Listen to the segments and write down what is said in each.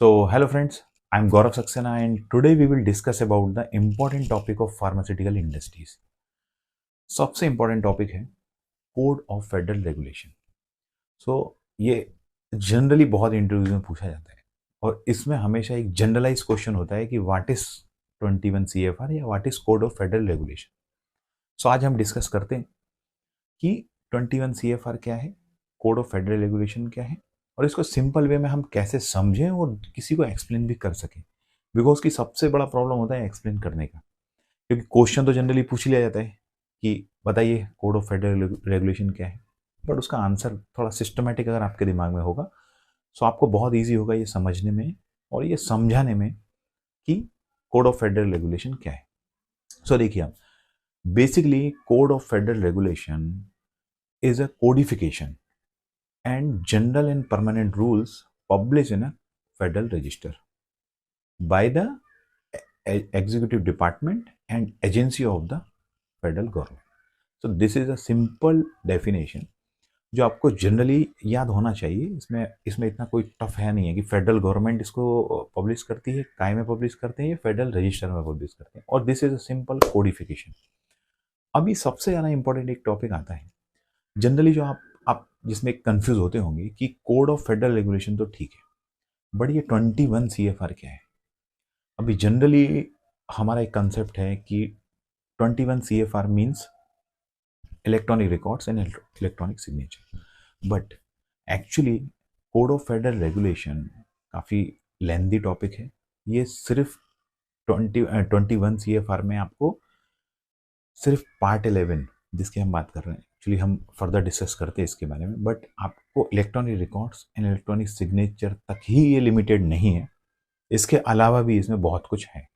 So, hello friends, I'm Gaurav Saxena and today we will discuss about the important topic of pharmaceutical industries. सबसे important topic है code of federal regulation. सो ये generally बहुत interviews में पूछा जाता है और इसमें हमेशा एक जनरलाइज क्वेश्चन होता है कि व्हाट इज 21 CFR या what is code of federal regulation. So आज हम डिस्कस करते हैं कि 21 CFR क्या है, कोड ऑफ फेडरल रेगुलेशन क्या है और इसको सिंपल वे में हम कैसे समझें और किसी को एक्सप्लेन भी कर सकें। बिकॉज की सबसे बड़ा प्रॉब्लम होता है एक्सप्लेन करने का, क्योंकि क्वेश्चन तो जनरली पूछ लिया जाता है कि बताइए कोड ऑफ फेडरल रेगुलेशन क्या है, बट उसका आंसर थोड़ा सिस्टमेटिक अगर आपके दिमाग में होगा तो आपको बहुत ईजी होगा ये समझने में और ये समझाने में कि कोड ऑफ फेडरल रेगुलेशन क्या है। सो देखिए आप, basically code of federal regulation is a codification and general and permanent rules published in a federal register by the executive department and agency of the federal government. So this is a simple definition जो आपको generally याद होना चाहिए। इसमें इसमें इतना कोई tough है नहीं है कि फेडरल गवर्नमेंट इसको पब्लिश करती है, काय में पब्लिश करते हैं, ये फेडरल रजिस्टर में पब्लिश करते हैं और this is a simple codification. अभी सबसे ज़्यादा इंपॉर्टेंट एक टॉपिक आता है जनरली जो आप जिसमें कंफ्यूज होते होंगे कि कोड ऑफ फेडरल रेगुलेशन तो ठीक है, बट ये 21 CFR क्या है। अभी जनरली हमारा एक कंसेप्ट है कि 21 CFR means electronic records and electronic signature, but actually code of federal regulation काफ़ी लेंदी टॉपिक है। ये सिर्फ 21 CFR में आपको सिर्फ पार्ट 11 जिसकी हम बात कर रहे हैं, एक्चुअली हम फर्दर डिस्कस करते हैं इसके बारे में, बट आपको electronic records and electronic signature तक ही ये लिमिटेड नहीं है, इसके अलावा भी इसमें बहुत कुछ है।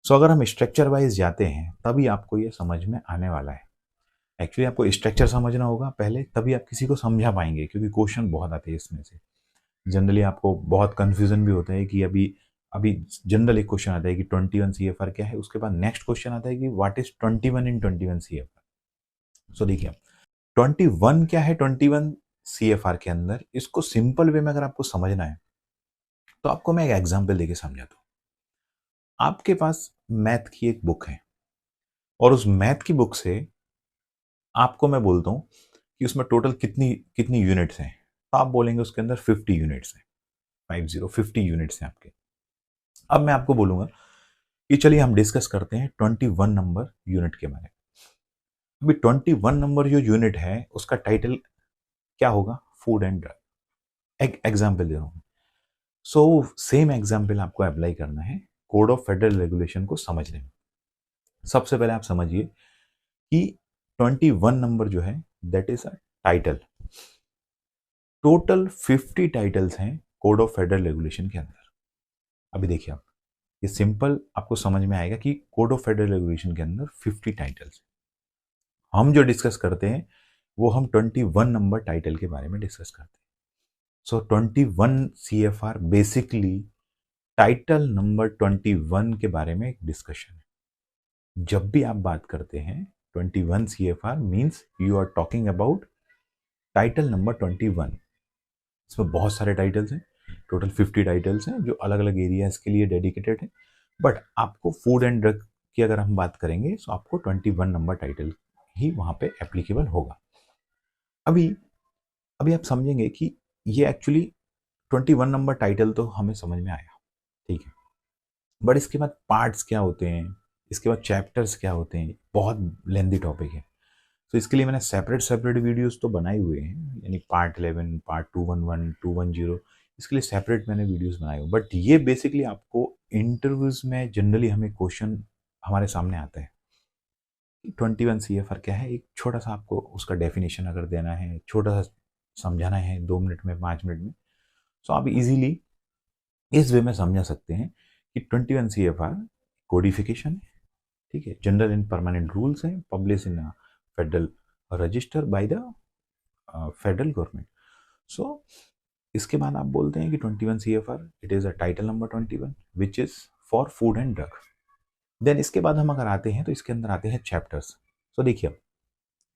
सो अगर हम स्ट्रक्चर वाइज जाते हैं तभी आपको ये समझ में आने वाला है। एक्चुअली आपको स्ट्रक्चर समझना होगा पहले, तभी आप किसी को समझा पाएंगे, क्योंकि क्वेश्चन बहुत आते हैं इसमें से। जनरली आपको बहुत कन्फ्यूजन भी होता है कि अभी अभी जनरल एक क्वेश्चन आता है कि 21 CFR क्या है, उसके बाद नेक्स्ट क्वेश्चन आता है कि व्हाट इज 21 इन 21 CFR। सो देखिए 21 क्या है 21 CFR के अंदर, इसको सिंपल वे में अगर आपको समझना है तो आपको मैं एक एग्जांपल देके समझाता हूँ। आपके पास मैथ की एक बुक है और उस मैथ की बुक से आपको मैं बोलता हूँ कि उसमें टोटल कितनी कितनी यूनिट्स हैं, तो आप बोलेंगे उसके अंदर 50 यूनिट्स हैं, 50 यूनिट्स हैं आपके। अब मैं आपको बोलूंगा कि चलिए हम डिस्कस करते हैं 21 नंबर यूनिट के बारे में। अभी 21 नंबर जो यूनिट है उसका टाइटल क्या होगा, फूड एंड ड्रग। एक एग्जाम्पल दे रहा हूँ। सो सेम एग्जाम्पल आपको अप्लाई करना है कोड ऑफ फेडरल रेगुलेशन को समझने में। सबसे पहले आप समझिए कि 21 नंबर जो है that is a title. Total 50 titles हैं कोड ऑफ फेडरल रेगुलेशन के अंदर। अभी देखिए आप, ये सिंपल आपको समझ में आएगा कि कोड ऑफ फेडरल रेगुलेशन के अंदर 50 टाइटल्स। हम जो डिस्कस करते हैं वो हम 21 नंबर टाइटल के बारे में डिस्कस करते हैं। सो 21 CFR बेसिकली टाइटल नंबर 21 के बारे में एक डिस्कशन है। जब भी आप बात करते हैं 21 CFR means you are talking about title number 21। इसमें बहुत सारे टाइटल्स हैं, टोटल 50 टाइटल्स हैं जो अलग अलग एरियाज के लिए डेडिकेटेड है, बट आपको फूड एंड ड्रग की अगर हम बात करेंगे तो आपको 21 नंबर टाइटल ही वहां पे एप्लीकेबल होगा। अभी अभी आप समझेंगे कि ये एक्चुअली 21 नंबर टाइटल तो हमें समझ में आया, ठीक है, बट इसके बाद पार्ट्स क्या होते हैं, इसके बाद चैप्टर्स क्या होते हैं, बहुत लेंदी टॉपिक है। तो इसके लिए मैंने सेपरेट सेपरेट वीडियोस तो बनाए हुए हैं, यानी पार्ट 11, पार्ट 211, 210, इसके लिए सेपरेट मैंने वीडियोस बनाए हुए। बट ये बेसिकली आपको इंटरव्यूज में जनरली हमें क्वेश्चन हमारे सामने आता है 21 CFR क्या है, एक छोटा सा आपको उसका डेफिनेशन अगर देना है, छोटा सा समझाना है 2 मिनट में, 5 मिनट में, तो आप इजीली इस वे में समझा सकते हैं कि 21 CFR कोडिफिकेशन है, ठीक है, जनरल एंड परमानेंट रूल्स हैं, publish in federal register by the federal government. So इसके बाद आप बोलते हैं कि 21 CFR it is a title number 21 which is for food and drug. Then इसके बाद हम अगर आते हैं तो इसके अंदर आते हैं चैप्टर्स। सो देखिए,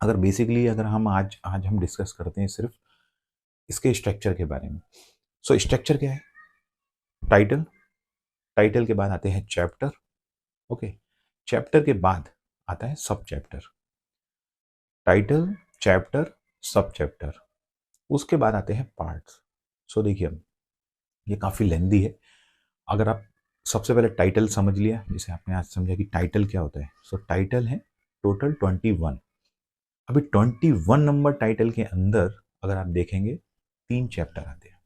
अगर बेसिकली अगर हम आज आज हम डिस्कस करते हैं सिर्फ इसके स्ट्रक्चर के बारे में। सो स्ट्रक्चर क्या है, टाइटल, टाइटल के बाद आते हैं चैप्टर, ओके, चैप्टर के बाद आता है सब चैप्टर, टाइटल, चैप्टर, सब चैप्टर, उसके बाद आते हैं पार्ट्स। सो देखिए अब ये काफ़ी लेंदी है। अगर आप सबसे पहले टाइटल समझ लिया, जैसे आपने आज समझा कि टाइटल क्या होता है, सो टाइटल है टोटल 21। अभी 21 नंबर टाइटल के अंदर अगर आप देखेंगे 3 चैप्टर आते हैं।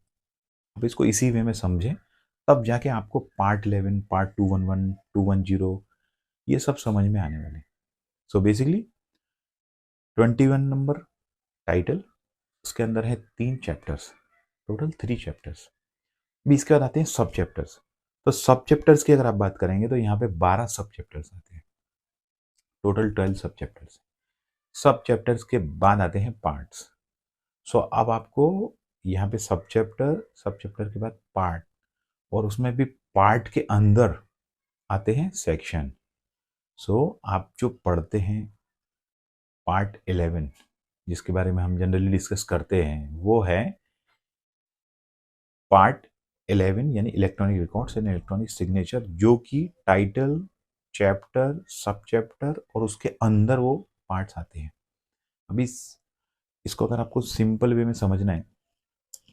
अब इसको इसी वे में समझें, तब जाके आपको पार्ट 11, पार्ट 211, 210 ये सब समझ में आने वाले। सो बेसिकली 21 नंबर टाइटल, उसके अंदर है 3 चैप्टर्स, टोटल 3 चैप्टर्स। अभी इसके बाद आते हैं सब चैप्टर्स। तो सब चैप्टर्स की अगर आप बात करेंगे तो यहाँ पे 12 सब चैप्टर्स आते हैं, टोटल 12 सब चैप्टर्स। सब चैप्टर्स के बाद आते हैं पार्ट्स। सो अब आपको यहाँ पे सब चैप्टर के बाद पार्ट, और उसमें भी पार्ट के अंदर आते हैं सेक्शन। सो आप जो पढ़ते हैं पार्ट 11, जिसके बारे में हम जनरली डिस्कस करते हैं, वो है पार्ट 11 यानी electronic records and electronic signature, जो कि टाइटल, चैप्टर, सब चैप्टर और उसके अंदर वो पार्ट्स आते हैं। अभी इसको अगर आपको सिंपल वे में समझना है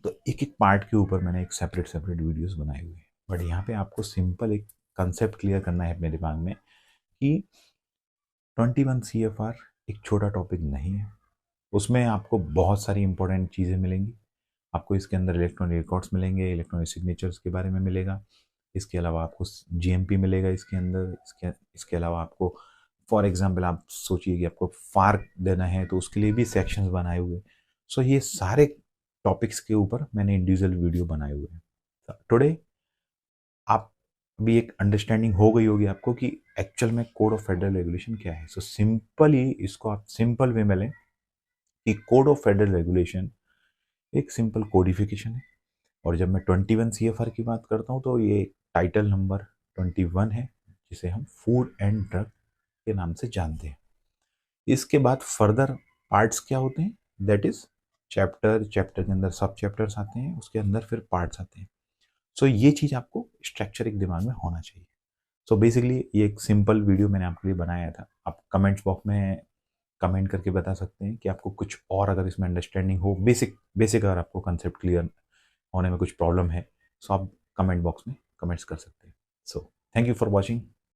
तो एक एक पार्ट के ऊपर मैंने एक सेपरेट सेपरेट वीडियोस बनाए हुए हैं, बट यहाँ पे आपको सिंपल एक कंसेप्ट क्लियर करना है अपने दिमाग में कि 21 CFR एक छोटा टॉपिक नहीं है। उसमें आपको बहुत सारी इंपॉर्टेंट चीज़ें मिलेंगी। आपको इसके अंदर इलेक्ट्रॉनिक रिकॉर्ड्स मिलेंगे, इलेक्ट्रॉनिक सिग्नेचर्स के बारे में मिलेगा, इसके अलावा आपको GMP मिलेगा इसके अंदर, इसके अलावा आपको फॉर एग्जांपल आप सोचिए कि आपको फार्क देना है तो उसके लिए भी सेक्शंस बनाए हुए। सो ये सारे टॉपिक्स के ऊपर मैंने इंडिविजुअल वीडियो बनाए हुए हैं। टुडे आप भी एक अंडरस्टैंडिंग हो गई होगी आपको कि एक्चुअल में कोड ऑफ फेडरल रेगुलेशन क्या है। सो सिंपली इसको आप सिंपल वे में लें कि कोड ऑफ फेडरल रेगुलेशन एक सिंपल कोडिफिकेशन है। और जब मैं 21 CFR की बात करता हूँ तो ये टाइटल नंबर 21 है, जिसे हम फूड एंड ड्रग के नाम से जानते हैं। इसके बाद फर्दर पार्ट्स क्या होते हैं, दैट इज चैप्टर, चैप्टर के अंदर सब चैप्टर्स आते हैं, उसके अंदर फिर पार्ट्स आते हैं। सो ये चीज़ आपको स्ट्रक्चर एक दिमाग में होना चाहिए। सो बेसिकली ये एक सिंपल वीडियो मैंने आपके लिए बनाया था। आप कमेंट्स बॉक्स में कमेंट करके बता सकते हैं कि आपको कुछ और अगर इसमें अंडरस्टैंडिंग हो, बेसिक बेसिक अगर आपको कंसेप्ट क्लियर होने में कुछ प्रॉब्लम है, सो आप कमेंट बॉक्स में कमेंट्स कर सकते हैं। So thank you for watching.